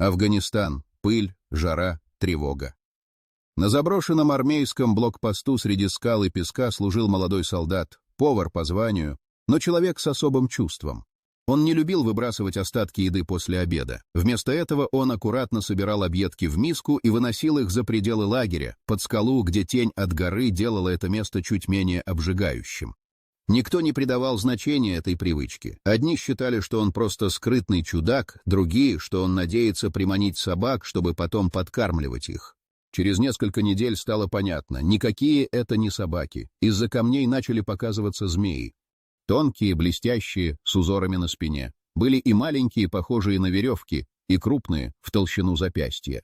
Афганистан. Пыль, жара, тревога. На заброшенном армейском блокпосту среди скал и песка служил молодой солдат, повар по званию, но человек с особым чувством. Он не любил выбрасывать остатки еды после обеда. Вместо этого он аккуратно собирал объедки в миску и выносил их за пределы лагеря, под скалу, где тень от горы делала это место чуть менее обжигающим. Никто не придавал значения этой привычке. Одни считали, что он просто скрытный чудак, другие, что он надеется приманить собак, чтобы потом подкармливать их. Через несколько недель стало понятно, никакие это не собаки. Из-за камней начали показываться змеи. Тонкие, блестящие, с узорами на спине. Были и маленькие, похожие на веревки, и крупные, в толщину запястья.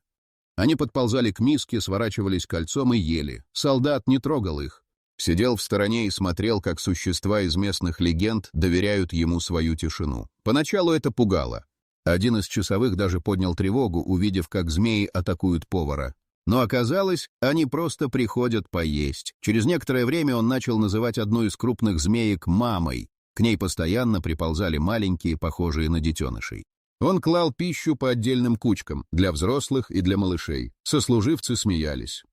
Они подползали к миске, сворачивались кольцом и ели. Солдат не трогал их. Сидел в стороне и смотрел, как существа из местных легенд доверяют ему свою тишину. Поначалу это пугало. Один из часовых даже поднял тревогу, увидев, как змеи атакуют повара. Но оказалось, они просто приходят поесть. Через некоторое время он начал называть одну из крупных змеек мамой. К ней постоянно приползали маленькие, похожие на детенышей. Он клал пищу по отдельным кучкам, для взрослых и для малышей. Сослуживцы смеялись.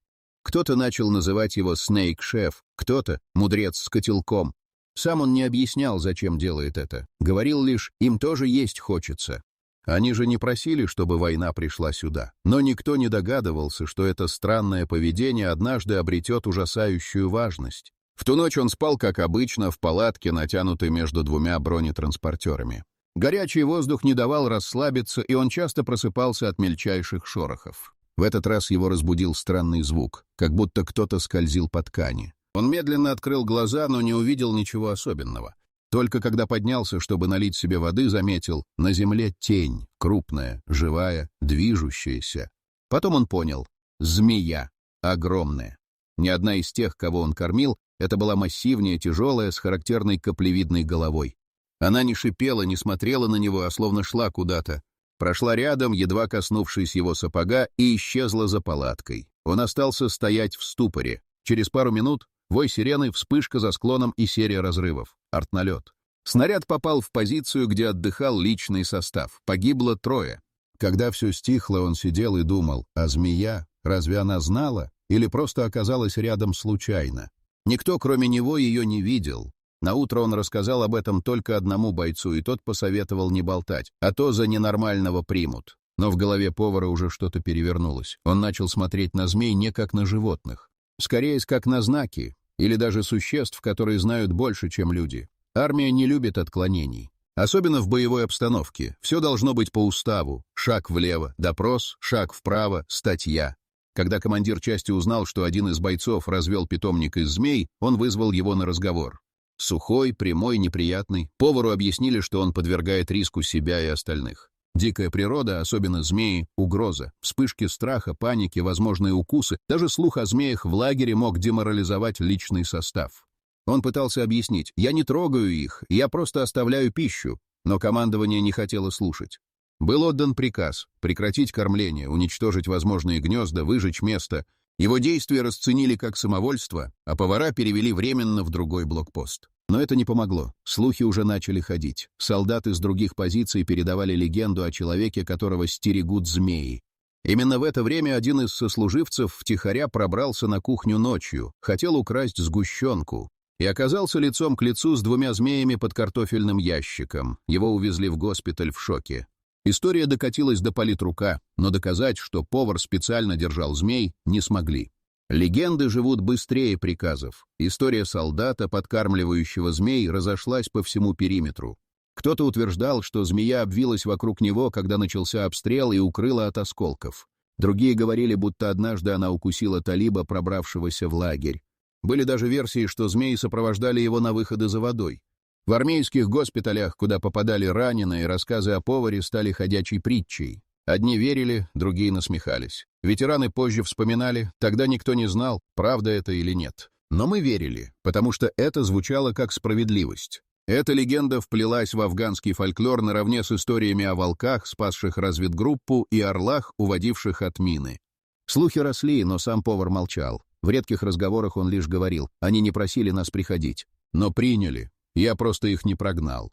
Кто-то начал называть его «Снейк-шеф», кто-то «Мудрец с котелком». Сам он не объяснял, зачем делает это. Говорил лишь, им тоже есть хочется. Они же не просили, чтобы война пришла сюда. Но никто не догадывался, что это странное поведение однажды обретет ужасающую важность. В ту ночь он спал, как обычно, в палатке, натянутой между двумя бронетранспортерами. Горячий воздух не давал расслабиться, и он часто просыпался от мельчайших шорохов. В этот раз его разбудил странный звук, как будто кто-то скользил по ткани. Он медленно открыл глаза, но не увидел ничего особенного. Только когда поднялся, чтобы налить себе воды, заметил, на земле тень, крупная, живая, движущаяся. Потом он понял — змея, огромная. Ни одна из тех, кого он кормил, это была массивнее, тяжелая, с характерной каплевидной головой. Она не шипела, не смотрела на него, а словно шла куда-то. Прошла рядом, едва коснувшись его сапога, и исчезла за палаткой. Он остался стоять в ступоре. Через пару минут вой сирены, вспышка за склоном и серия разрывов. Артналет. Снаряд попал в позицию, где отдыхал личный состав. Погибло 3. Когда все стихло, он сидел и думал, а змея, разве она знала или просто оказалась рядом случайно? Никто, кроме него, ее не видел. Наутро он рассказал об этом только одному бойцу, и тот посоветовал не болтать, а то за ненормального примут. Но в голове повара уже что-то перевернулось. Он начал смотреть на змей не как на животных. Скорее, как на знаки, или даже существ, которые знают больше, чем люди. Армия не любит отклонений. Особенно в боевой обстановке. Все должно быть по уставу. Шаг влево, допрос, шаг вправо, статья. Когда командир части узнал, что один из бойцов развел питомник из змей, он вызвал его на разговор. Сухой, прямой, неприятный. Повару объяснили, что он подвергает риску себя и остальных. Дикая природа, особенно змеи, угроза. Вспышки страха, паники, возможные укусы. Даже слух о змеях в лагере мог деморализовать личный состав. Он пытался объяснить: «Я не трогаю их, я просто оставляю пищу». Но командование не хотело слушать. Был отдан приказ прекратить кормление, уничтожить возможные гнезда, выжечь место. Его действия расценили как самовольство, а повара перевели временно в другой блокпост. Но это не помогло. Слухи уже начали ходить. Солдаты с других позиций передавали легенду о человеке, которого стерегут змеи. Именно в это время один из сослуживцев втихаря пробрался на кухню ночью, хотел украсть сгущенку и оказался лицом к лицу с 2 змеями под картофельным ящиком. Его увезли в госпиталь в шоке. История докатилась до политрука, но доказать, что повар специально держал змей, не смогли. Легенды живут быстрее приказов. История солдата, подкармливающего змей, разошлась по всему периметру. Кто-то утверждал, что змея обвилась вокруг него, когда начался обстрел, и укрыла от осколков. Другие говорили, будто однажды она укусила талиба, пробравшегося в лагерь. Были даже версии, что змеи сопровождали его на выходы за водой. В армейских госпиталях, куда попадали раненые, рассказы о поваре стали ходячей притчей. Одни верили, другие насмехались. Ветераны позже вспоминали, тогда никто не знал, правда это или нет. Но мы верили, потому что это звучало как справедливость. Эта легенда вплелась в афганский фольклор наравне с историями о волках, спасших разведгруппу, и орлах, уводивших от мины. Слухи росли, но сам повар молчал. В редких разговорах он лишь говорил: «Они не просили нас приходить, но приняли. Я просто их не прогнал».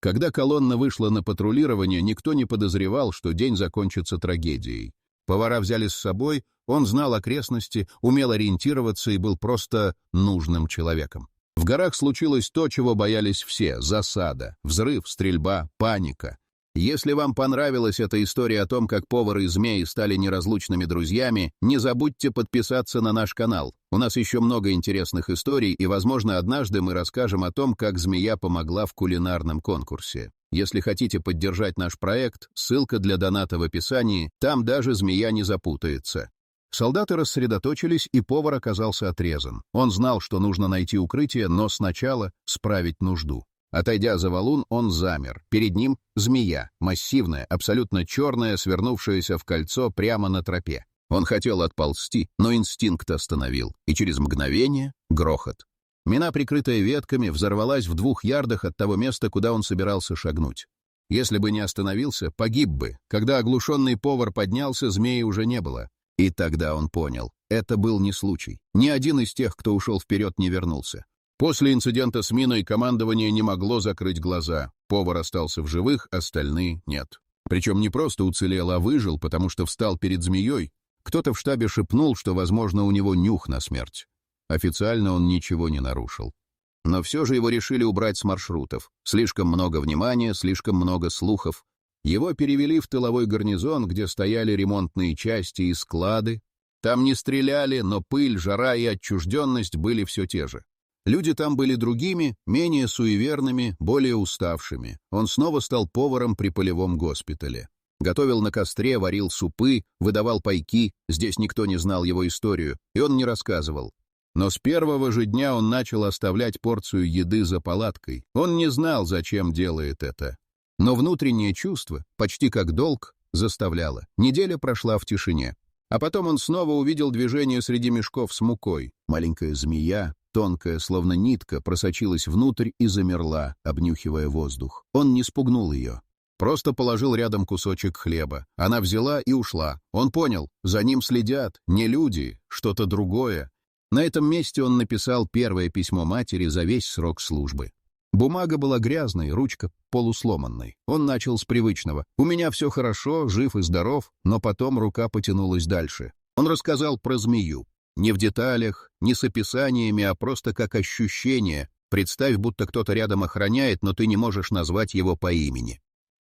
Когда колонна вышла на патрулирование, никто не подозревал, что день закончится трагедией. Повара взяли с собой, он знал окрестности, умел ориентироваться и был просто нужным человеком. В горах случилось то, чего боялись все — засада, взрыв, стрельба, паника. Если вам понравилась эта история о том, как повар и змеи стали неразлучными друзьями, не забудьте подписаться на наш канал. У нас еще много интересных историй, и, возможно, однажды мы расскажем о том, как змея помогла в кулинарном конкурсе. Если хотите поддержать наш проект, ссылка для доната в описании, там даже змея не запутается. Солдаты рассредоточились, и повар оказался отрезан. Он знал, что нужно найти укрытие, но сначала справить нужду. Отойдя за валун, он замер. Перед ним змея, массивная, абсолютно черная, свернувшаяся в кольцо прямо на тропе. Он хотел отползти, но инстинкт остановил, и через мгновение — грохот. Мина, прикрытая ветками, взорвалась в 2 ярдах от того места, куда он собирался шагнуть. Если бы не остановился, погиб бы. Когда оглушенный повар поднялся, змеи уже не было. И тогда он понял — это был не случай. Ни один из тех, кто ушел вперед, не вернулся. После инцидента с миной командование не могло закрыть глаза. Повар остался в живых, остальные — нет. Причем не просто уцелел, а выжил, потому что встал перед змеей. Кто-то в штабе шепнул, что, возможно, у него нюх на смерть. Официально он ничего не нарушил. Но все же его решили убрать с маршрутов. Слишком много внимания, слишком много слухов. Его перевели в тыловой гарнизон, где стояли ремонтные части и склады. Там не стреляли, но пыль, жара и отчужденность были все те же. Люди там были другими, менее суеверными, более уставшими. Он снова стал поваром при полевом госпитале. Готовил на костре, варил супы, выдавал пайки. Здесь никто не знал его историю, и он не рассказывал. Но с первого же дня он начал оставлять порцию еды за палаткой. Он не знал, зачем делает это. Но внутреннее чувство, почти как долг, заставляло. Неделя прошла в тишине. А потом он снова увидел движение среди мешков с мукой. Маленькая змея, тонкая, словно нитка, просочилась внутрь и замерла, обнюхивая воздух. Он не спугнул ее. Просто положил рядом кусочек хлеба. Она взяла и ушла. Он понял, за ним следят, не люди, что-то другое. На этом месте он написал первое письмо матери за весь срок службы. Бумага была грязной, ручка полусломанной. Он начал с привычного. «У меня все хорошо, жив и здоров», но потом рука потянулась дальше. Он рассказал про змею. Не в деталях, не с описаниями, а просто как ощущение. Представь, будто кто-то рядом охраняет, но ты не можешь назвать его по имени.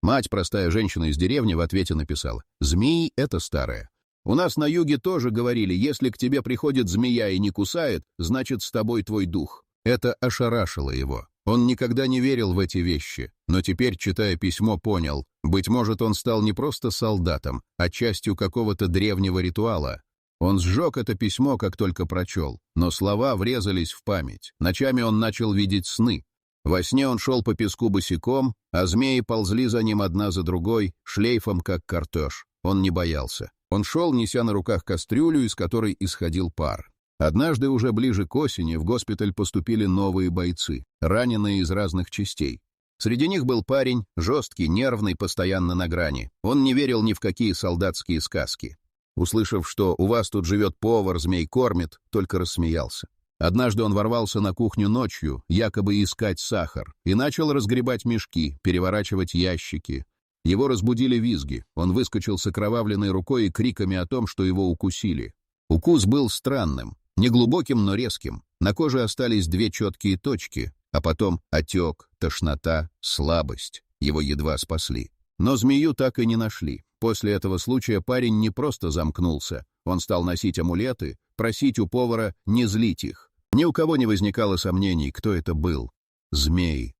Мать, простая женщина из деревни, в ответе написала: «Змеи — это старое. У нас на юге тоже говорили, если к тебе приходит змея и не кусает, значит, с тобой твой дух». Это ошарашило его. Он никогда не верил в эти вещи, но теперь, читая письмо, понял, быть может, он стал не просто солдатом, а частью какого-то древнего ритуала. Он сжег это письмо, как только прочел, но слова врезались в память. Ночами он начал видеть сны. Во сне он шел по песку босиком, а змеи ползли за ним одна за другой, шлейфом, как кортеж. Он не боялся. Он шел, неся на руках кастрюлю, из которой исходил пар. Однажды, уже ближе к осени, в госпиталь поступили новые бойцы, раненые из разных частей. Среди них был парень, жесткий, нервный, постоянно на грани. Он не верил ни в какие солдатские сказки. Услышав, что «у вас тут живет повар, змей кормит», только рассмеялся. Однажды он ворвался на кухню ночью, якобы искать сахар, и начал разгребать мешки, переворачивать ящики. Его разбудили визги. Он выскочил с окровавленной рукой и криками о том, что его укусили. Укус был странным, неглубоким, но резким. На коже остались 2 четкие точки, а потом отек, тошнота, слабость. Его едва спасли. Но змею так и не нашли. После этого случая парень не просто замкнулся. Он стал носить амулеты, просить у повара не злить их. Ни у кого не возникало сомнений, кто это был. Змеи.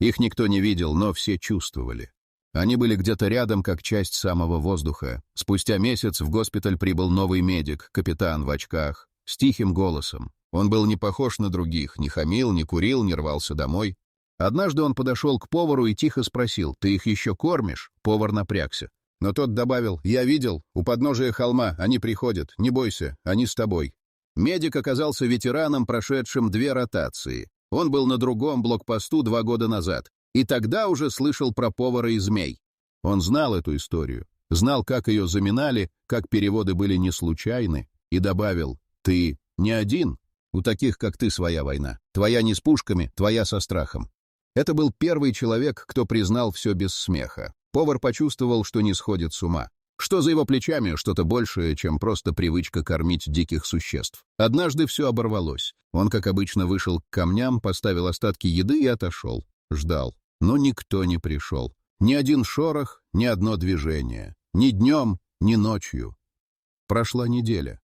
Их никто не видел, но все чувствовали. Они были где-то рядом, как часть самого воздуха. Спустя месяц в госпиталь прибыл новый медик, капитан в очках, с тихим голосом. Он был не похож на других, не хамил, не курил, не рвался домой. Однажды он подошел к повару и тихо спросил: «Ты их еще кормишь?» Повар напрягся. Но тот добавил: «Я видел, у подножия холма, они приходят, не бойся, они с тобой». Медик оказался ветераном, прошедшим 2 ротации. Он был на другом блокпосту 2 года назад, и тогда уже слышал про повара и змей. Он знал эту историю, знал, как ее заминали, как переводы были не случайны, и добавил: «Ты не один, у таких, как ты, своя война. Твоя не с пушками, твоя со страхом». Это был первый человек, кто признал все без смеха. Повар почувствовал, что не сходит с ума. Что за его плечами что-то большее, чем просто привычка кормить диких существ. Однажды все оборвалось. Он, как обычно, вышел к камням, поставил остатки еды и отошел. Ждал. Но никто не пришел. Ни один шорох, ни одно движение. Ни днем, ни ночью. Прошла неделя.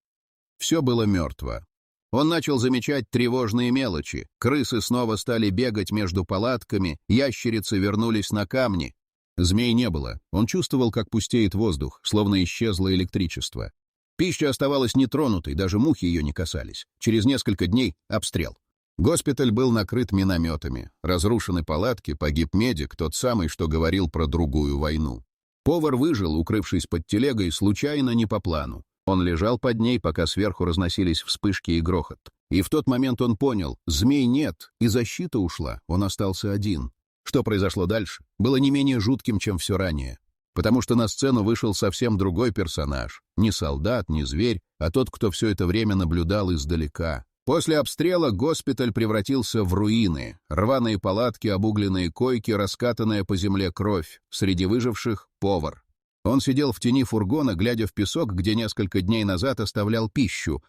Все было мертво. Он начал замечать тревожные мелочи. Крысы снова стали бегать между палатками, ящерицы вернулись на камни. Змей не было. Он чувствовал, как пустеет воздух, словно исчезло электричество. Пища оставалась нетронутой, даже мухи ее не касались. Через несколько дней — обстрел. Госпиталь был накрыт минометами. Разрушены палатки, погиб медик, тот самый, что говорил про другую войну. Повар выжил, укрывшись под телегой, случайно не по плану. Он лежал под ней, пока сверху разносились вспышки и грохот. И в тот момент он понял, змей нет, и защита ушла, он остался один. Что произошло дальше, было не менее жутким, чем все ранее. Потому что на сцену вышел совсем другой персонаж. Не солдат, не зверь, а тот, кто все это время наблюдал издалека. После обстрела госпиталь превратился в руины. Рваные палатки, обугленные койки, раскатанная по земле кровь. Среди выживших — повар. Он сидел в тени фургона, глядя в песок, где несколько дней назад оставлял пищу.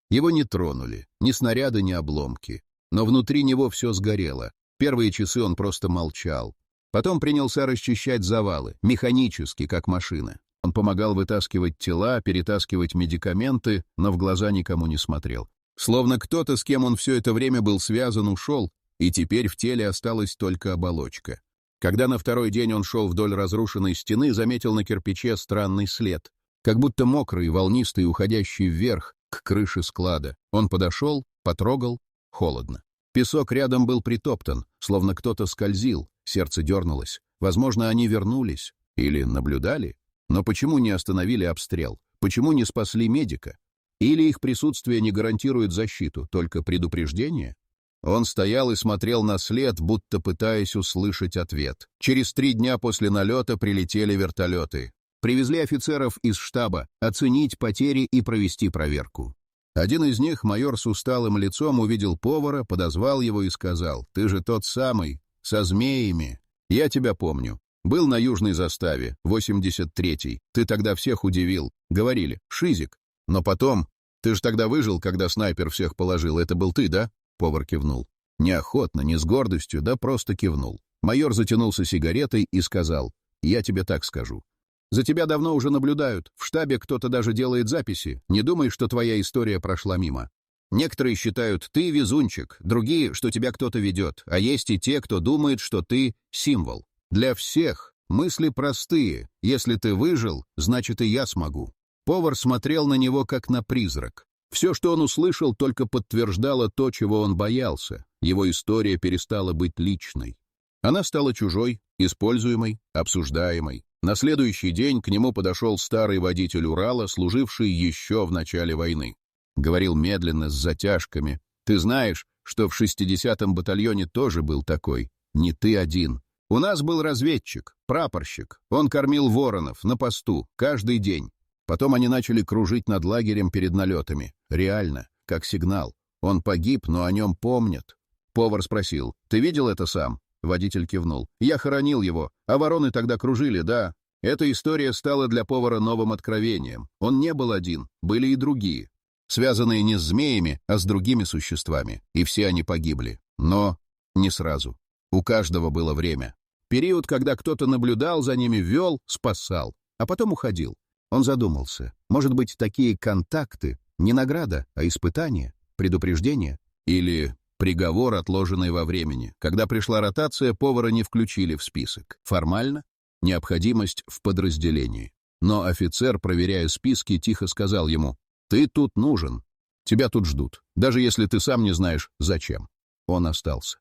Его не тронули, ни снаряды, ни обломки. Но внутри него все сгорело. Первые часы он просто молчал. Потом принялся расчищать завалы, механически, как машина. Он помогал вытаскивать тела, перетаскивать медикаменты, но в глаза никому не смотрел. Словно кто-то, с кем он все это время был связан, ушел, и теперь в теле осталась только оболочка. Когда на второй день он шел вдоль разрушенной стены, заметил на кирпиче странный след, как будто мокрый, волнистый, уходящий вверх, к крыше склада. Он подошел, потрогал, холодно. Песок рядом был притоптан, словно кто-то скользил, сердце дернулось. Возможно, они вернулись или наблюдали. Но почему не остановили обстрел? Почему не спасли медика? Или их присутствие не гарантирует защиту, только предупреждение? Он стоял и смотрел на след, будто пытаясь услышать ответ. Через 3 дня после налета прилетели вертолеты. Привезли офицеров из штаба оценить потери и провести проверку. Один из них, майор с усталым лицом, увидел повара, подозвал его и сказал: «Ты же тот самый, со змеями. Я тебя помню. Был на южной заставе, 83-й. Ты тогда всех удивил. Говорили: Шизик. Но потом... Ты же тогда выжил, когда снайпер всех положил. Это был ты, да?» Повар кивнул. Неохотно, не с гордостью, да просто кивнул. Майор затянулся сигаретой и сказал: «Я тебе так скажу. За тебя давно уже наблюдают. В штабе кто-то даже делает записи. Не думай, что твоя история прошла мимо. Некоторые считают, ты везунчик, другие, что тебя кто-то ведет, а есть и те, кто думает, что ты символ. Для всех мысли простые. Если ты выжил, значит и я смогу». Повар смотрел на него, как на призрак. Все, что он услышал, только подтверждало то, чего он боялся. Его история перестала быть личной. Она стала чужой, используемой, обсуждаемой. На следующий день к нему подошел старый водитель Урала, служивший еще в начале войны. Говорил медленно, с затяжками. «Ты знаешь, что в 60-м батальоне тоже был такой. Не ты один. У нас был разведчик, прапорщик. Он кормил воронов на посту каждый день. Потом они начали кружить над лагерем перед налетами. Реально, как сигнал. Он погиб, но о нем помнят». Повар спросил: «Ты видел это сам?» Водитель кивнул. «Я хоронил его, а вороны тогда кружили, да». Эта история стала для повара новым откровением. Он не был один, были и другие, связанные не с змеями, а с другими существами. И все они погибли. Но не сразу. У каждого было время. Период, когда кто-то наблюдал за ними, вел, спасал, а потом уходил. Он задумался. Может быть, такие контакты не награда, а испытание, предупреждение? Или приговор, отложенный во времени. Когда пришла ротация, повара не включили в список. Формально — необходимость в подразделении. Но офицер, проверяя списки, тихо сказал ему: «Ты тут нужен. Тебя тут ждут. Даже если ты сам не знаешь, зачем». Он остался.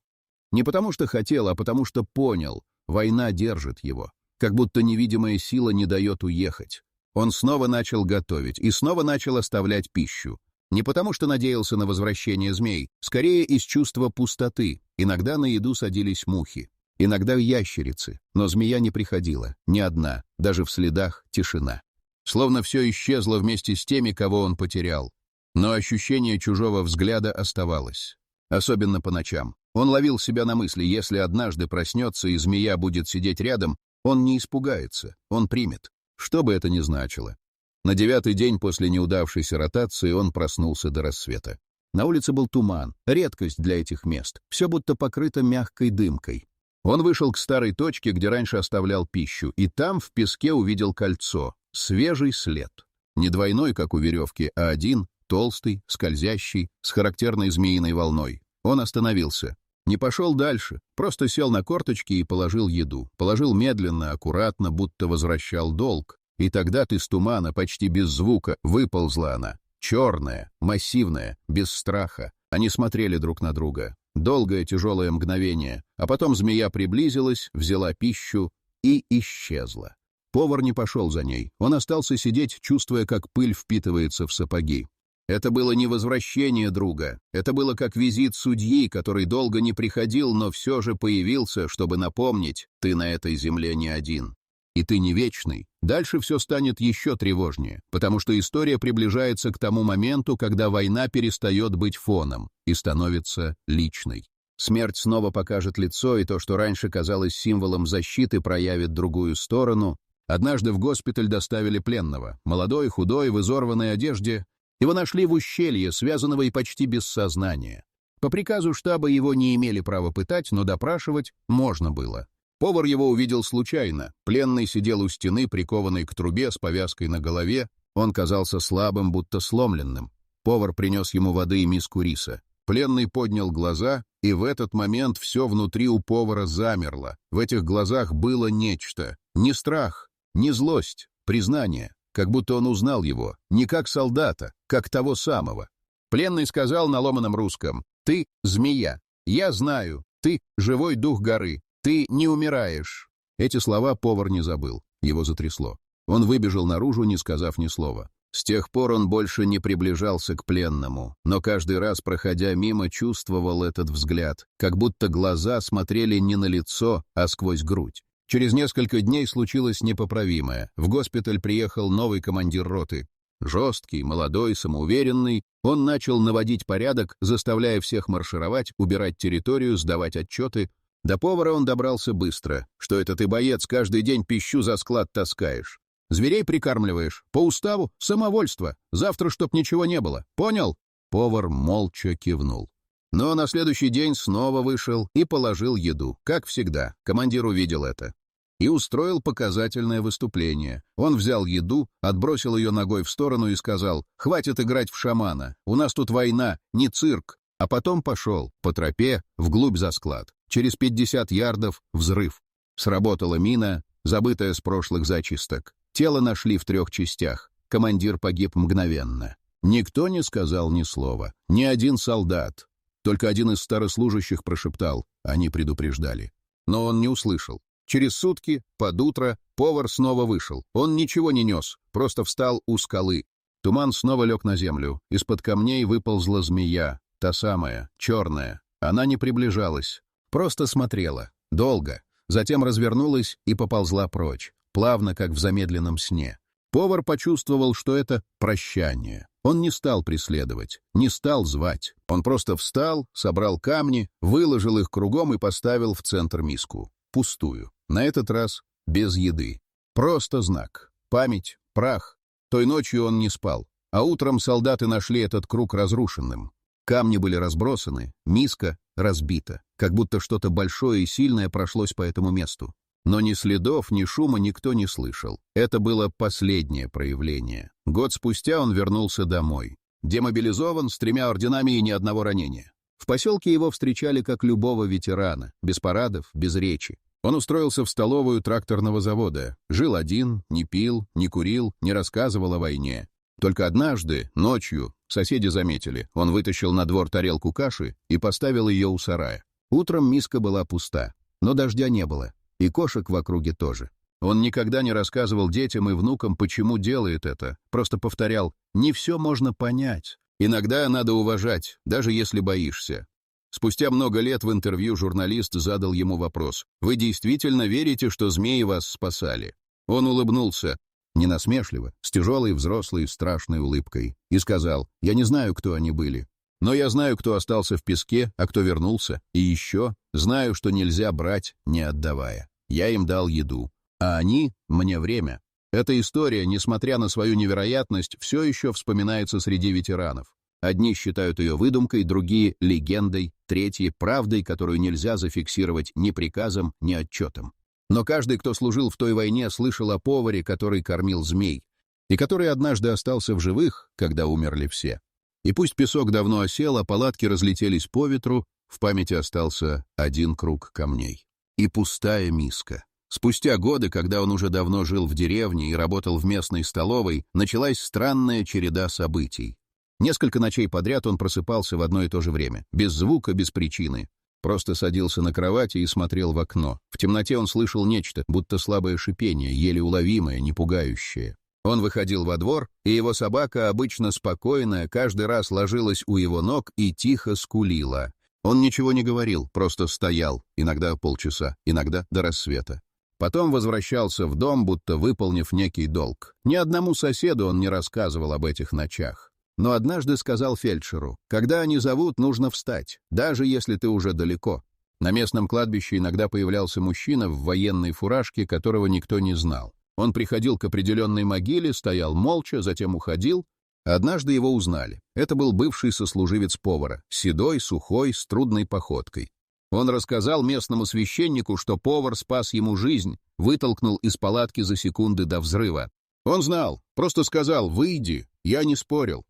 Не потому что хотел, а потому что понял. Война держит его. Как будто невидимая сила не дает уехать. Он снова начал готовить и снова начал оставлять пищу. Не потому что надеялся на возвращение змей, скорее из чувства пустоты. Иногда на еду садились мухи, иногда ящерицы, но змея не приходила, ни одна, даже в следах тишина. Словно все исчезло вместе с теми, кого он потерял. Но ощущение чужого взгляда оставалось, особенно по ночам. Он ловил себя на мысли, если однажды проснется и змея будет сидеть рядом, он не испугается, он примет, что бы это ни значило. На 9-й день после неудавшейся ротации он проснулся до рассвета. На улице был туман, редкость для этих мест, все будто покрыто мягкой дымкой. Он вышел к старой точке, где раньше оставлял пищу, и там в песке увидел кольцо, свежий след. Не двойной, как у веревки, а один, толстый, скользящий, с характерной змеиной волной. Он остановился. Не пошел дальше, просто сел на корточки и положил еду. Положил медленно, аккуратно, будто возвращал долг. И тогда из тумана, почти без звука, выползла она. Черная, массивная, без страха. Они смотрели друг на друга. Долгое тяжелое мгновение. А потом змея приблизилась, взяла пищу и исчезла. Повар не пошел за ней. Он остался сидеть, чувствуя, как пыль впитывается в сапоги. Это было не возвращение друга. Это было как визит судьи, который долго не приходил, но все же появился, чтобы напомнить: ты на этой земле не один. И ты не вечный. Дальше все станет еще тревожнее, потому что история приближается к тому моменту, когда война перестает быть фоном и становится личной. Смерть снова покажет лицо, и то, что раньше казалось символом защиты, проявит другую сторону. Однажды в госпиталь доставили пленного, молодой, худой, в изорванной одежде. Его нашли в ущелье, связанного и почти без сознания. По приказу штаба его не имели права пытать, но допрашивать можно было. Повар его увидел случайно. Пленный сидел у стены, прикованный к трубе с повязкой на голове. Он казался слабым, будто сломленным. Повар принес ему воды и миску риса. Пленный поднял глаза, и в этот момент все внутри у повара замерло. В этих глазах было нечто. Не страх, не злость, признание. Как будто он узнал его, не как солдата, как того самого. Пленный сказал на ломаном русском: «Ты змея. Я знаю. Ты живой дух горы. Ты не умираешь». Эти слова повар не забыл. Его затрясло. Он выбежал наружу, не сказав ни слова. С тех пор он больше не приближался к пленному, но каждый раз, проходя мимо, чувствовал этот взгляд, как будто глаза смотрели не на лицо, а сквозь грудь. Через несколько дней случилось непоправимое. В госпиталь приехал новый командир роты. Жесткий, молодой, самоуверенный, он начал наводить порядок, заставляя всех маршировать, убирать территорию, сдавать отчеты. До повара он добрался быстро. «Что это ты, боец, каждый день пищу за склад таскаешь? Зверей прикармливаешь? По уставу? Самовольство. Завтра чтоб ничего не было. Понял?» Повар молча кивнул. Но на следующий день снова вышел и положил еду. Как всегда, командир увидел это. И устроил показательное выступление. Он взял еду, отбросил ее ногой в сторону и сказал: «Хватит играть в шамана. У нас тут война, не цирк». А потом пошел по тропе вглубь за склад. Через 50 ярдов взрыв. Сработала мина, забытая с прошлых зачисток. Тело нашли в 3 частях. Командир погиб мгновенно. Никто не сказал ни слова. Ни один солдат. Только один из старослужащих прошептал. Они предупреждали. Но он не услышал. Через сутки, под утро, повар снова вышел. Он ничего не нес, просто встал у скалы. Туман снова лег на землю. Из-под камней выползла змея. Та самая, черная. Она не приближалась. Просто смотрела. Долго. Затем развернулась и поползла прочь. Плавно, как в замедленном сне. Повар почувствовал, что это прощание. Он не стал преследовать, не стал звать. Он просто встал, собрал камни, выложил их кругом и поставил в центр миску. Пустую. На этот раз без еды. Просто знак. Память, прах. Той ночью он не спал. А утром солдаты нашли этот круг разрушенным. Камни были разбросаны, миска разбита. Как будто что-то большое и сильное прошлось по этому месту. Но ни следов, ни шума никто не слышал. Это было последнее проявление. Год спустя он вернулся домой. Демобилизован, с 3 орденами и ни одного ранения. В поселке его встречали как любого ветерана, без парадов, без речи. Он устроился в столовую тракторного завода. Жил один, не пил, не курил, не рассказывал о войне. Только однажды, ночью, соседи заметили. Он вытащил на двор тарелку каши и поставил ее у сарая. Утром миска была пуста, но дождя не было. И кошек в округе тоже. Он никогда не рассказывал детям и внукам, почему делает это. Просто повторял: не все можно понять. Иногда надо уважать, даже если боишься. Спустя много лет в интервью журналист задал ему вопрос: «Вы действительно верите, что змеи вас спасали?» Он улыбнулся, не насмешливо, с тяжелой взрослой страшной улыбкой, и сказал: «Я не знаю, кто они были, Но я знаю, кто остался в песке, а кто вернулся. И еще знаю, что нельзя брать, не отдавая. Я им дал еду, а они — мне время. Эта история, несмотря на свою невероятность, все еще вспоминается среди ветеранов. Одни считают ее выдумкой, другие — легендой, третьи — правдой, которую нельзя зафиксировать ни приказом, ни отчетом. Но каждый, кто служил в той войне, слышал о поваре, который кормил змей, и который однажды остался в живых, когда умерли все. И пусть песок давно осел, а палатки разлетелись по ветру, в памяти остался один круг камней. И пустая миска. Спустя годы, когда он уже давно жил в деревне и работал в местной столовой, началась странная череда событий. Несколько ночей подряд он просыпался в одно и то же время, без звука, без причины. Просто садился на кровати и смотрел в окно. В темноте он слышал нечто, будто слабое шипение, еле уловимое, не пугающее. Он выходил во двор, и его собака, обычно спокойная, каждый раз ложилась у его ног и тихо скулила. Он ничего не говорил, просто стоял, иногда полчаса, иногда до рассвета. Потом возвращался в дом, будто выполнив некий долг. Ни одному соседу он не рассказывал об этих ночах. Но однажды сказал фельдшеру: «Когда они зовут, нужно встать, даже если ты уже далеко». На местном кладбище иногда появлялся мужчина в военной фуражке, которого никто не знал. Он приходил к определенной могиле, стоял молча, затем уходил. Однажды его узнали. Это был бывший сослуживец повара, седой, сухой, с трудной походкой. Он рассказал местному священнику, что повар спас ему жизнь, вытолкнул из палатки за секунды до взрыва. Он знал, просто сказал: «Выйди», я не спорил.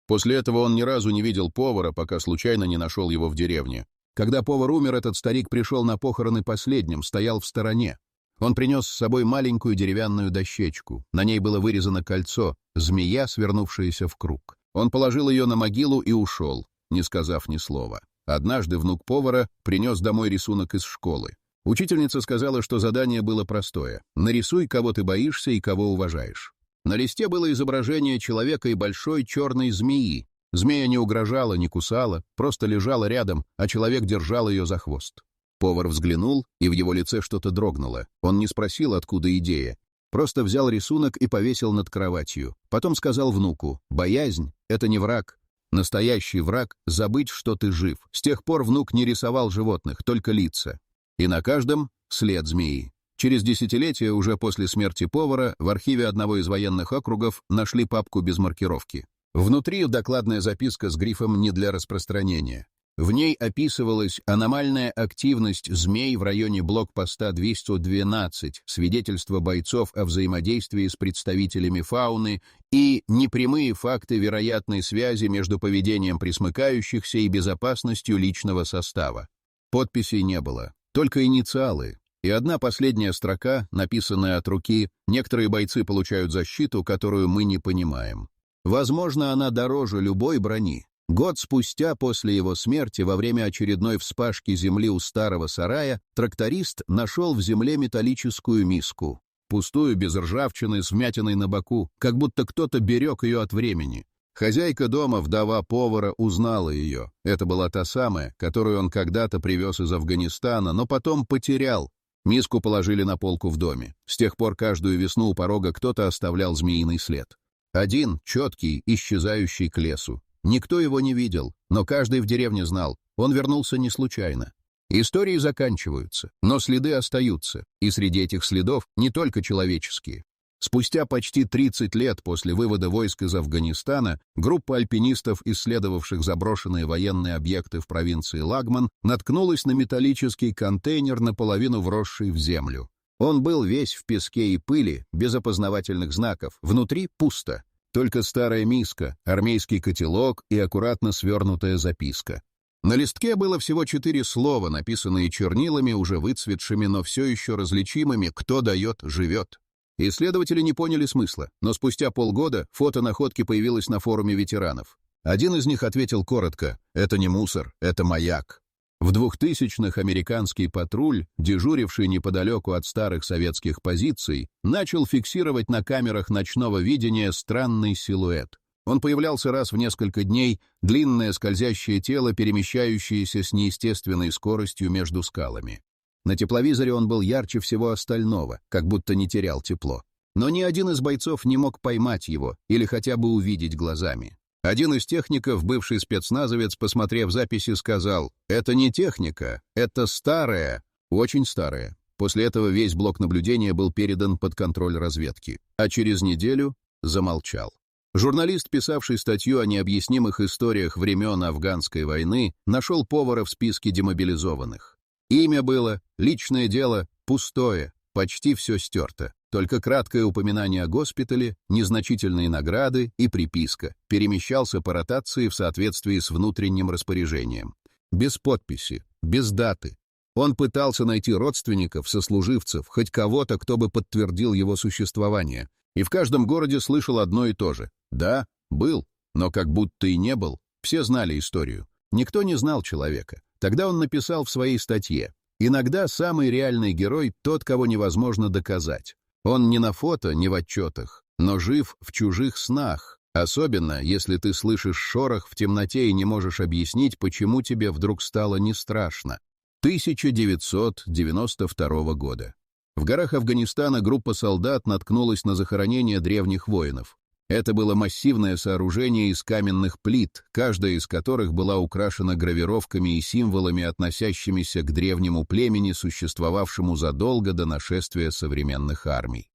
После этого он ни разу не видел повара, пока случайно не нашел его в деревне. Когда повар умер, этот старик пришел на похороны последним, стоял в стороне. Он принес с собой маленькую деревянную дощечку. На ней было вырезано кольцо, змея, свернувшаяся в круг. Он положил ее на могилу и ушел, не сказав ни слова. Однажды внук повара принес домой рисунок из школы. Учительница сказала, что задание было простое: нарисуй, кого ты боишься и кого уважаешь. На листе было изображение человека и большой черной змеи. Змея не угрожала, не кусала, просто лежала рядом, а человек держал ее за хвост. Повар взглянул, и в его лице что-то дрогнуло. Он не спросил, откуда идея. Просто взял рисунок и повесил над кроватью. Потом сказал внуку: «Боязнь — это не враг. Настоящий враг — забыть, что ты жив». С тех пор внук не рисовал животных, только лица. И на каждом след змеи. Через десятилетия, уже после смерти повара, в архиве одного из военных округов нашли папку без маркировки. Внутри докладная записка с грифом «Не для распространения». В ней описывалась аномальная активность змей в районе блокпоста 212, свидетельства бойцов о взаимодействии с представителями фауны и непрямые факты вероятной связи между поведением пресмыкающихся и безопасностью личного состава. Подписей не было, только инициалы. И одна последняя строка, написанная от руки: «Некоторые бойцы получают защиту, которую мы не понимаем». Возможно, она дороже любой брони. Год спустя после его смерти, во время очередной вспашки земли у старого сарая, тракторист нашел в земле металлическую миску. Пустую, без ржавчины, с вмятиной на боку, как будто кто-то берег ее от времени. Хозяйка дома, вдова повара, узнала ее. Это была та самая, которую он когда-то привез из Афганистана, но потом потерял. Миску положили на полку в доме. С тех пор каждую весну у порога кто-то оставлял змеиный след. Один, четкий, исчезающий к лесу. Никто его не видел, но каждый в деревне знал, он вернулся не случайно. Истории заканчиваются, но следы остаются, и среди этих следов не только человеческие. Спустя почти 30 лет после вывода войск из Афганистана группа альпинистов, исследовавших заброшенные военные объекты в провинции Лагман, наткнулась на металлический контейнер, наполовину вросший в землю. Он был весь в песке и пыли, без опознавательных знаков, внутри пусто. Только старая миска, армейский котелок и аккуратно свернутая записка. На листке было всего 4 слова, написанные чернилами, уже выцветшими, но все еще различимыми: «Кто дает, живет». Исследователи не поняли смысла, но спустя полгода фото находки появилось на форуме ветеранов. Один из них ответил коротко: «Это не мусор, это маяк». В 2000-х американский патруль, дежуривший неподалеку от старых советских позиций, начал фиксировать на камерах ночного видения странный силуэт. Он появлялся раз в несколько дней, длинное скользящее тело, перемещающееся с неестественной скоростью между скалами. На тепловизоре он был ярче всего остального, как будто не терял тепло. Но ни один из бойцов не мог поймать его или хотя бы увидеть глазами. Один из техников, бывший спецназовец, посмотрев записи, сказал: «Это не техника, это старая, очень старая». После этого весь блок наблюдения был передан под контроль разведки, а через неделю замолчал. Журналист, писавший статью о необъяснимых историях времен Афганской войны, нашел повара в списке демобилизованных. Имя было, личное дело пустое, почти все стерто. Только краткое упоминание о госпитале, незначительные награды и приписка. Перемещался по ротации в соответствии с внутренним распоряжением. Без подписи, без даты. Он пытался найти родственников, сослуживцев, хоть кого-то, кто бы подтвердил его существование. И в каждом городе слышал одно и то же. Да, был, но как будто и не был. Все знали историю. Никто не знал человека. Тогда он написал в своей статье: «Иногда самый реальный герой — тот, кого невозможно доказать. Он не на фото, не в отчетах, но жив в чужих снах, особенно если ты слышишь шорох в темноте и не можешь объяснить, почему тебе вдруг стало не страшно». 1992 года. В горах Афганистана группа солдат наткнулась на захоронение древних воинов. Это было массивное сооружение из каменных плит, каждая из которых была украшена гравировками и символами, относящимися к древнему племени, существовавшему задолго до нашествия современных армий.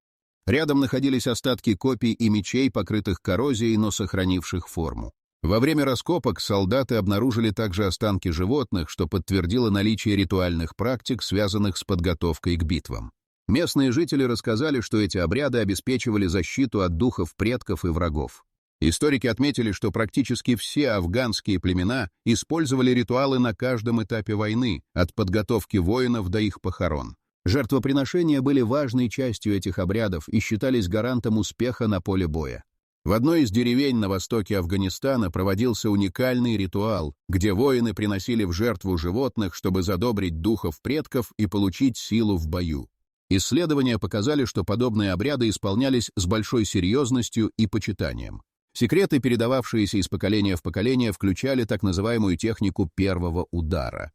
Рядом находились остатки копий и мечей, покрытых коррозией, но сохранивших форму. Во время раскопок солдаты обнаружили также останки животных, что подтвердило наличие ритуальных практик, связанных с подготовкой к битвам. Местные жители рассказали, что эти обряды обеспечивали защиту от духов предков и врагов. Историки отметили, что практически все афганские племена использовали ритуалы на каждом этапе войны, от подготовки воинов до их похорон. Жертвоприношения были важной частью этих обрядов и считались гарантом успеха на поле боя. В одной из деревень на востоке Афганистана проводился уникальный ритуал, где воины приносили в жертву животных, чтобы задобрить духов предков и получить силу в бою. Исследования показали, что подобные обряды исполнялись с большой серьезностью и почитанием. Секреты, передававшиеся из поколения в поколение, включали так называемую технику первого удара.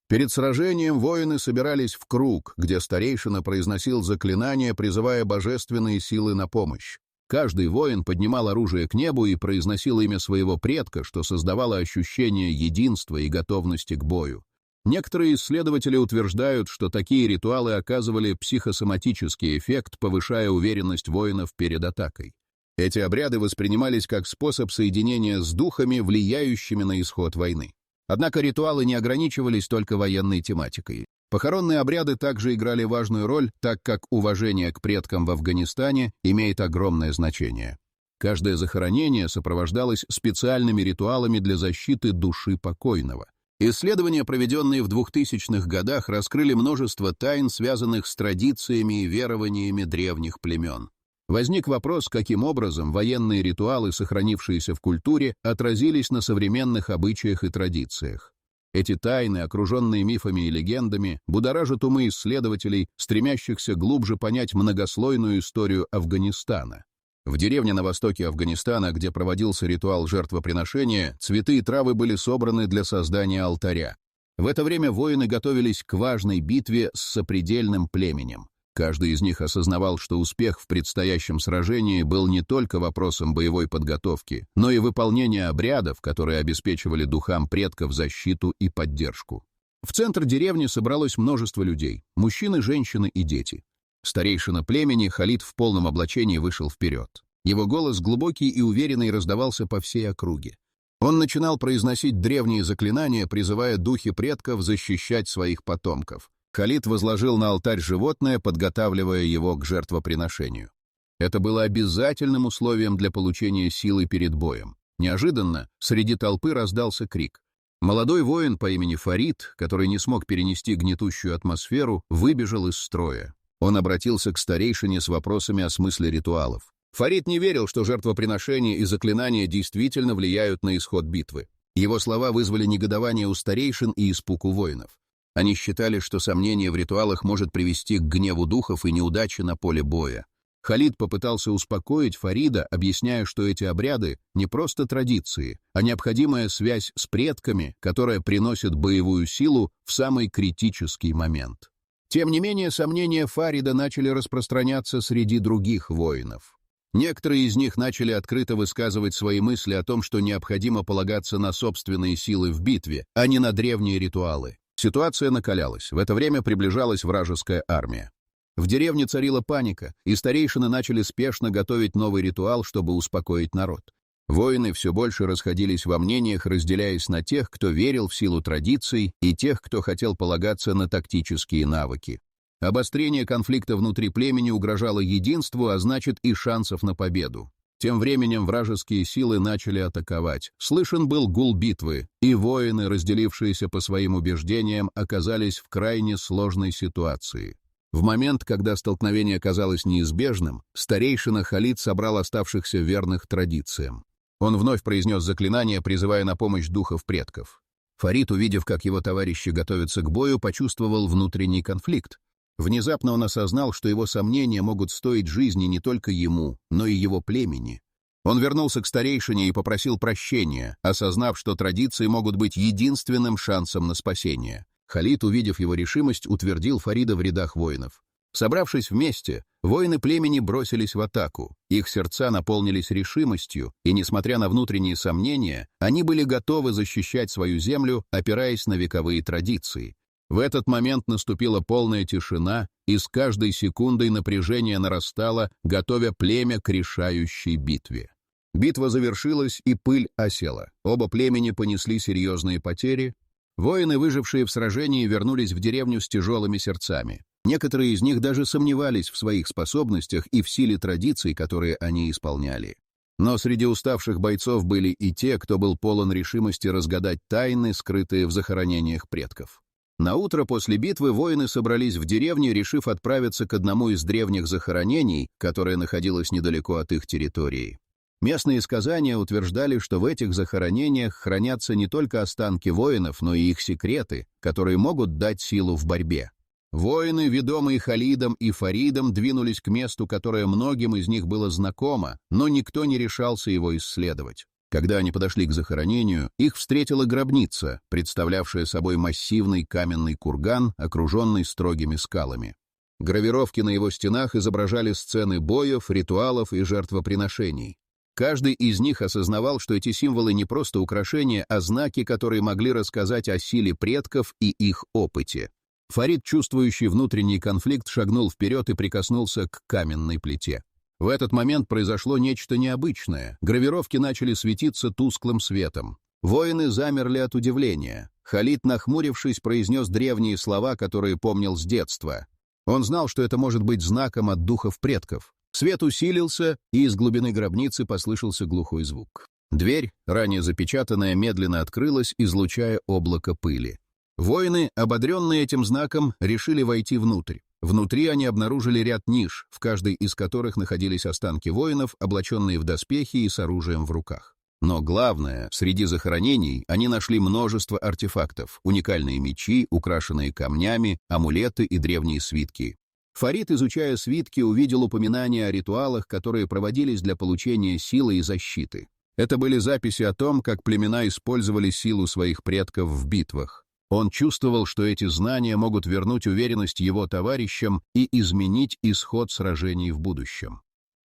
Перед сражением воины собирались в круг, где старейшина произносил заклинания, призывая божественные силы на помощь. Каждый воин поднимал оружие к небу и произносил имя своего предка, что создавало ощущение единства и готовности к бою. Некоторые исследователи утверждают, что такие ритуалы оказывали психосоматический эффект, повышая уверенность воинов перед атакой. Эти обряды воспринимались как способ соединения с духами, влияющими на исход войны. Однако ритуалы не ограничивались только военной тематикой. Похоронные обряды также играли важную роль, так как уважение к предкам в Афганистане имеет огромное значение. Каждое захоронение сопровождалось специальными ритуалами для защиты души покойного. Исследования, проведенные в 2000-х годах, раскрыли множество тайн, связанных с традициями и верованиями древних племен. Возник вопрос, каким образом военные ритуалы, сохранившиеся в культуре, отразились на современных обычаях и традициях. Эти тайны, окруженные мифами и легендами, будоражат умы исследователей, стремящихся глубже понять многослойную историю Афганистана. В деревне на востоке Афганистана, где проводился ритуал жертвоприношения, цветы и травы были собраны для создания алтаря. В это время воины готовились к важной битве с сопредельным племенем. Каждый из них осознавал, что успех в предстоящем сражении был не только вопросом боевой подготовки, но и выполнения обрядов, которые обеспечивали духам предков защиту и поддержку. В центр деревни собралось множество людей – мужчины, женщины и дети. Старейшина племени, Халид в полном облачении, вышел вперед. Его голос, глубокий и уверенный, раздавался по всей округе. Он начинал произносить древние заклинания, призывая духи предков защищать своих потомков. Халид возложил на алтарь животное, подготавливая его к жертвоприношению. Это было обязательным условием для получения силы перед боем. Неожиданно среди толпы раздался крик. Молодой воин по имени Фарид, который не смог перенести гнетущую атмосферу, выбежал из строя. Он обратился к старейшине с вопросами о смысле ритуалов. Фарид не верил, что жертвоприношения и заклинания действительно влияют на исход битвы. Его слова вызвали негодование у старейшин и испуг у воинов. Они считали, что сомнение в ритуалах может привести к гневу духов и неудаче на поле боя. Халид попытался успокоить Фарида, объясняя, что эти обряды не просто традиции, а необходимая связь с предками, которая приносит боевую силу в самый критический момент. Тем не менее, сомнения Фарида начали распространяться среди других воинов. Некоторые из них начали открыто высказывать свои мысли о том, что необходимо полагаться на собственные силы в битве, а не на древние ритуалы. Ситуация накалялась. В это время приближалась вражеская армия. В деревне царила паника, и старейшины начали спешно готовить новый ритуал, чтобы успокоить народ. Воины все больше расходились во мнениях, разделяясь на тех, кто верил в силу традиций, и тех, кто хотел полагаться на тактические навыки. Обострение конфликта внутри племени угрожало единству, а значит и шансов на победу. Тем временем вражеские силы начали атаковать. Слышен был гул битвы, и воины, разделившиеся по своим убеждениям, оказались в крайне сложной ситуации. В момент, когда столкновение казалось неизбежным, старейшина Халид собрал оставшихся верных традициям. Он вновь произнес заклинание, призывая на помощь духов предков. Фарид, увидев, как его товарищи готовятся к бою, почувствовал внутренний конфликт. Внезапно он осознал, что его сомнения могут стоить жизни не только ему, но и его племени. Он вернулся к старейшине и попросил прощения, осознав, что традиции могут быть единственным шансом на спасение. Халид, увидев его решимость, утвердил Фарида в рядах воинов. Собравшись вместе, воины племени бросились в атаку. Их сердца наполнились решимостью, и, несмотря на внутренние сомнения, они были готовы защищать свою землю, опираясь на вековые традиции. В этот момент наступила полная тишина, и с каждой секундой напряжение нарастало, готовя племя к решающей битве. Битва завершилась, и пыль осела. Оба племени понесли серьезные потери. Воины, выжившие в сражении, вернулись в деревню с тяжелыми сердцами. Некоторые из них даже сомневались в своих способностях и в силе традиций, которые они исполняли. Но среди уставших бойцов были и те, кто был полон решимости разгадать тайны, скрытые в захоронениях предков. Наутро после битвы воины собрались в деревне, решив отправиться к одному из древних захоронений, которое находилось недалеко от их территории. Местные сказания утверждали, что в этих захоронениях хранятся не только останки воинов, но и их секреты, которые могут дать силу в борьбе. Воины, ведомые Халидом и Фаридом, двинулись к месту, которое многим из них было знакомо, но никто не решался его исследовать. Когда они подошли к захоронению, их встретила гробница, представлявшая собой массивный каменный курган, окруженный строгими скалами. Гравировки на его стенах изображали сцены боев, ритуалов и жертвоприношений. Каждый из них осознавал, что эти символы не просто украшения, а знаки, которые могли рассказать о силе предков и их опыте. Фарид, чувствующий внутренний конфликт, шагнул вперед и прикоснулся к каменной плите. В этот момент произошло нечто необычное. Гравировки начали светиться тусклым светом. Воины замерли от удивления. Халид, нахмурившись, произнес древние слова, которые помнил с детства. Он знал, что это может быть знаком от духов предков. Свет усилился, и из глубины гробницы послышался глухой звук. Дверь, ранее запечатанная, медленно открылась, излучая облако пыли. Воины, ободренные этим знаком, решили войти внутрь. Внутри они обнаружили ряд ниш, в каждой из которых находились останки воинов, облаченные в доспехи и с оружием в руках. Но главное, среди захоронений они нашли множество артефактов, уникальные мечи, украшенные камнями, амулеты и древние свитки. Фарид, изучая свитки, увидел упоминания о ритуалах, которые проводились для получения силы и защиты. Это были записи о том, как племена использовали силу своих предков в битвах. Он чувствовал, что эти знания могут вернуть уверенность его товарищам и изменить исход сражений в будущем.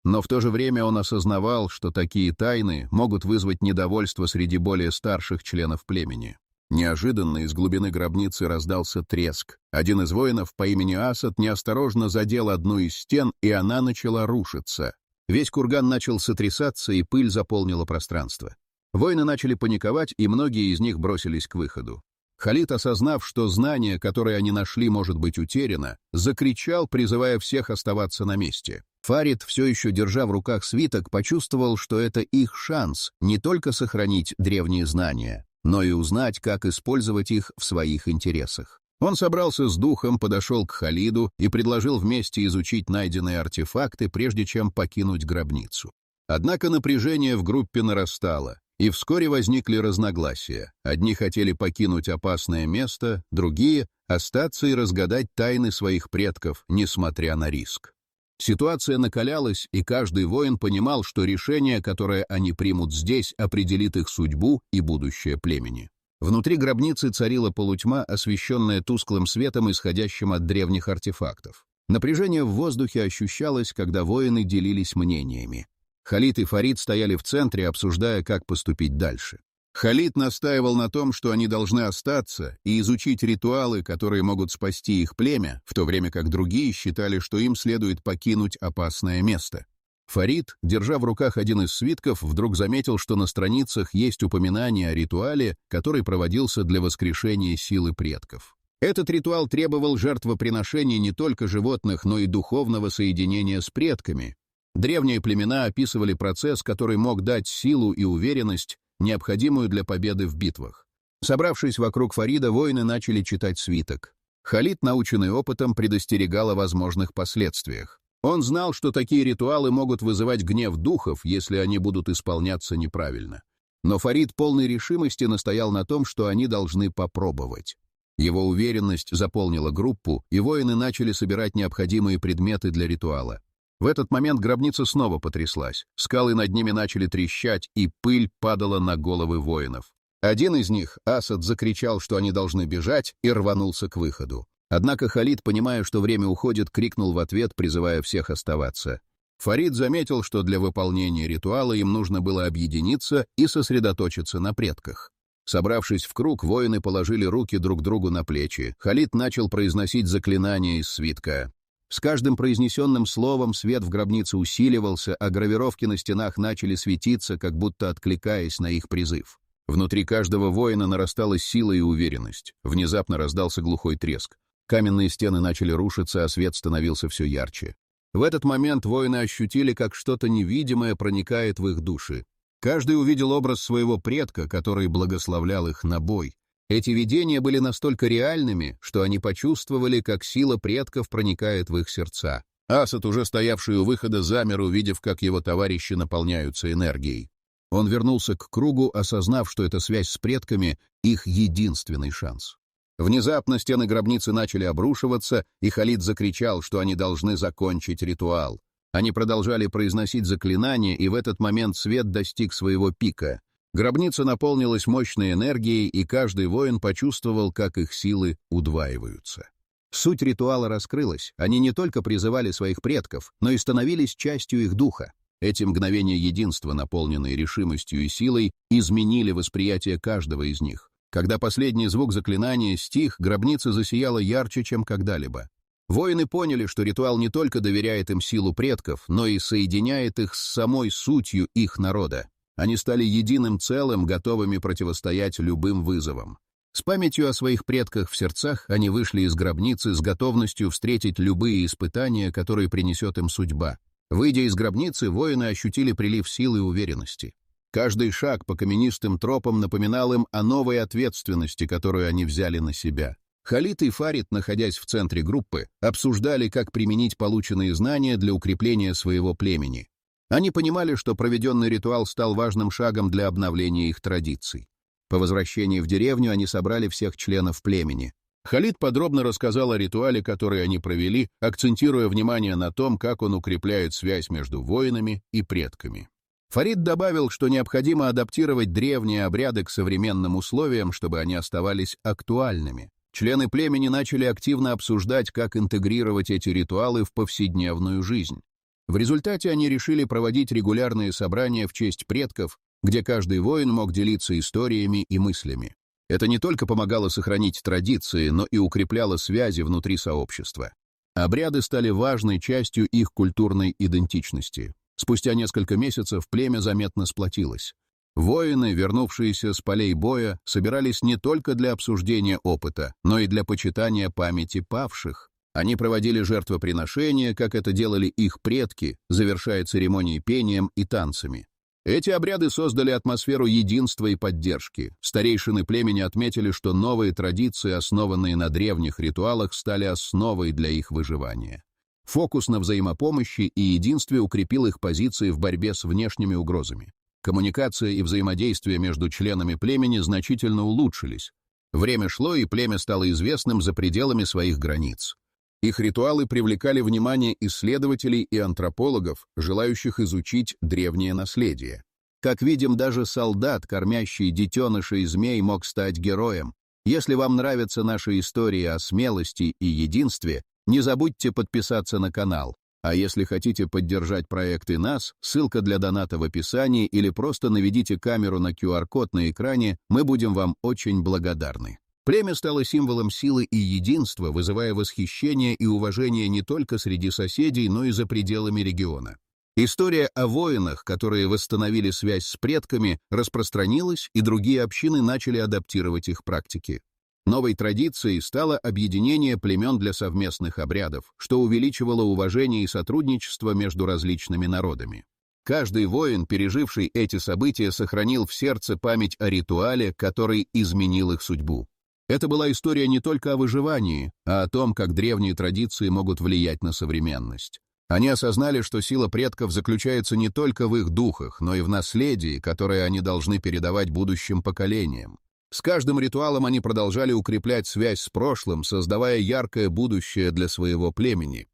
Но в то же время он осознавал, что такие тайны могут вызвать недовольство среди более старших членов племени. Неожиданно из глубины гробницы раздался треск. Один из воинов по имени Асад неосторожно задел одну из стен, и она начала рушиться. Весь курган начал сотрясаться, и пыль заполнила пространство. Воины начали паниковать, и многие из них бросились к выходу. Халид, осознав, что знание, которое они нашли, может быть утеряно, закричал, призывая всех оставаться на месте. Фарид, все еще держа в руках свиток, почувствовал, что это их шанс не только сохранить древние знания, но и узнать, как использовать их в своих интересах. Он собрался с духом, подошел к Халиду и предложил вместе изучить найденные артефакты, прежде чем покинуть гробницу. Однако напряжение в группе нарастало, и вскоре возникли разногласия. Одни хотели покинуть опасное место, другие — остаться и разгадать тайны своих предков, несмотря на риск. Ситуация накалялась, и каждый воин понимал, что решение, которое они примут здесь, определит их судьбу и будущее племени. Внутри гробницы царила полутьма, освещенная тусклым светом, исходящим от древних артефактов. Напряжение в воздухе ощущалось, когда воины делились мнениями. Халид и Фарид стояли в центре, обсуждая, как поступить дальше. Халид настаивал на том, что они должны остаться и изучить ритуалы, которые могут спасти их племя, в то время как другие считали, что им следует покинуть опасное место. Фарид, держа в руках один из свитков, вдруг заметил, что на страницах есть упоминание о ритуале, который проводился для воскрешения силы предков. Этот ритуал требовал жертвоприношений не только животных, но и духовного соединения с предками. Древние племена описывали процесс, который мог дать силу и уверенность, необходимую для победы в битвах. Собравшись вокруг Фарида, воины начали читать свиток. Халид, наученный опытом, предостерегал о возможных последствиях. Он знал, что такие ритуалы могут вызывать гнев духов, если они будут исполняться неправильно. Но Фарид полной решимости настоял на том, что они должны попробовать. Его уверенность заполнила группу, и воины начали собирать необходимые предметы для ритуала. В этот момент гробница снова потряслась. Скалы над ними начали трещать, и пыль падала на головы воинов. Один из них, Асад, закричал, что они должны бежать, и рванулся к выходу. Однако Халид, понимая, что время уходит, крикнул в ответ, призывая всех оставаться. Фарид заметил, что для выполнения ритуала им нужно было объединиться и сосредоточиться на предках. Собравшись в круг, воины положили руки друг другу на плечи. Халид начал произносить заклинание из свитка. С каждым произнесенным словом свет в гробнице усиливался, а гравировки на стенах начали светиться, как будто откликаясь на их призыв. Внутри каждого воина нарастала сила и уверенность. Внезапно раздался глухой треск. Каменные стены начали рушиться, а свет становился все ярче. В этот момент воины ощутили, как что-то невидимое проникает в их души. Каждый увидел образ своего предка, который благословлял их на бой. Эти видения были настолько реальными, что они почувствовали, как сила предков проникает в их сердца. Асад, уже стоявший у выхода, замер, увидев, как его товарищи наполняются энергией. Он вернулся к кругу, осознав, что эта связь с предками — их единственный шанс. Внезапно стены гробницы начали обрушиваться, и Халид закричал, что они должны закончить ритуал. Они продолжали произносить заклинания, и в этот момент свет достиг своего пика. Гробница наполнилась мощной энергией, и каждый воин почувствовал, как их силы удваиваются. Суть ритуала раскрылась. Они не только призывали своих предков, но и становились частью их духа. Эти мгновения единства, наполненные решимостью и силой, изменили восприятие каждого из них. Когда последний звук заклинания стих, гробница засияла ярче, чем когда-либо. Воины поняли, что ритуал не только доверяет им силу предков, но и соединяет их с самой сутью их народа. Они стали единым целым, готовыми противостоять любым вызовам. С памятью о своих предках в сердцах они вышли из гробницы с готовностью встретить любые испытания, которые принесет им судьба. Выйдя из гробницы, воины ощутили прилив силы и уверенности. Каждый шаг по каменистым тропам напоминал им о новой ответственности, которую они взяли на себя. Халид и Фарид, находясь в центре группы, обсуждали, как применить полученные знания для укрепления своего племени. Они понимали, что проведенный ритуал стал важным шагом для обновления их традиций. По возвращении в деревню они собрали всех членов племени. Халид подробно рассказал о ритуале, который они провели, акцентируя внимание на том, как он укрепляет связь между воинами и предками. Фарид добавил, что необходимо адаптировать древние обряды к современным условиям, чтобы они оставались актуальными. Члены племени начали активно обсуждать, как интегрировать эти ритуалы в повседневную жизнь. В результате они решили проводить регулярные собрания в честь предков, где каждый воин мог делиться историями и мыслями. Это не только помогало сохранить традиции, но и укрепляло связи внутри сообщества. Обряды стали важной частью их культурной идентичности. Спустя несколько месяцев племя заметно сплотилось. Воины, вернувшиеся с полей боя, собирались не только для обсуждения опыта, но и для почитания памяти павших. Они проводили жертвоприношения, как это делали их предки, завершая церемонии пением и танцами. Эти обряды создали атмосферу единства и поддержки. Старейшины племени отметили, что новые традиции, основанные на древних ритуалах, стали основой для их выживания. Фокус на взаимопомощи и единстве укрепил их позиции в борьбе с внешними угрозами. Коммуникация и взаимодействие между членами племени значительно улучшились. Время шло, и племя стало известным за пределами своих границ. Их ритуалы привлекали внимание исследователей и антропологов, желающих изучить древнее наследие. Как видим, даже солдат, кормящий детенышей змей, мог стать героем. Если вам нравятся наши истории о смелости и единстве, Не забудьте подписаться на канал. А если хотите поддержать проект и нас, ссылка для доната в описании или просто наведите камеру на QR-код на экране, мы будем вам очень благодарны. Племя стало символом силы и единства, вызывая восхищение и уважение не только среди соседей, но и за пределами региона. История о воинах, которые восстановили связь с предками, распространилась, и другие общины начали адаптировать их практики. Новой традицией стало объединение племен для совместных обрядов, что увеличивало уважение и сотрудничество между различными народами. Каждый воин, переживший эти события, сохранил в сердце память о ритуале, который изменил их судьбу. Это была история не только о выживании, а о том, как древние традиции могут влиять на современность. Они осознали, что сила предков заключается не только в их духах, но и в наследии, которое они должны передавать будущим поколениям. С каждым ритуалом они продолжали укреплять связь с прошлым, создавая яркое будущее для своего племени.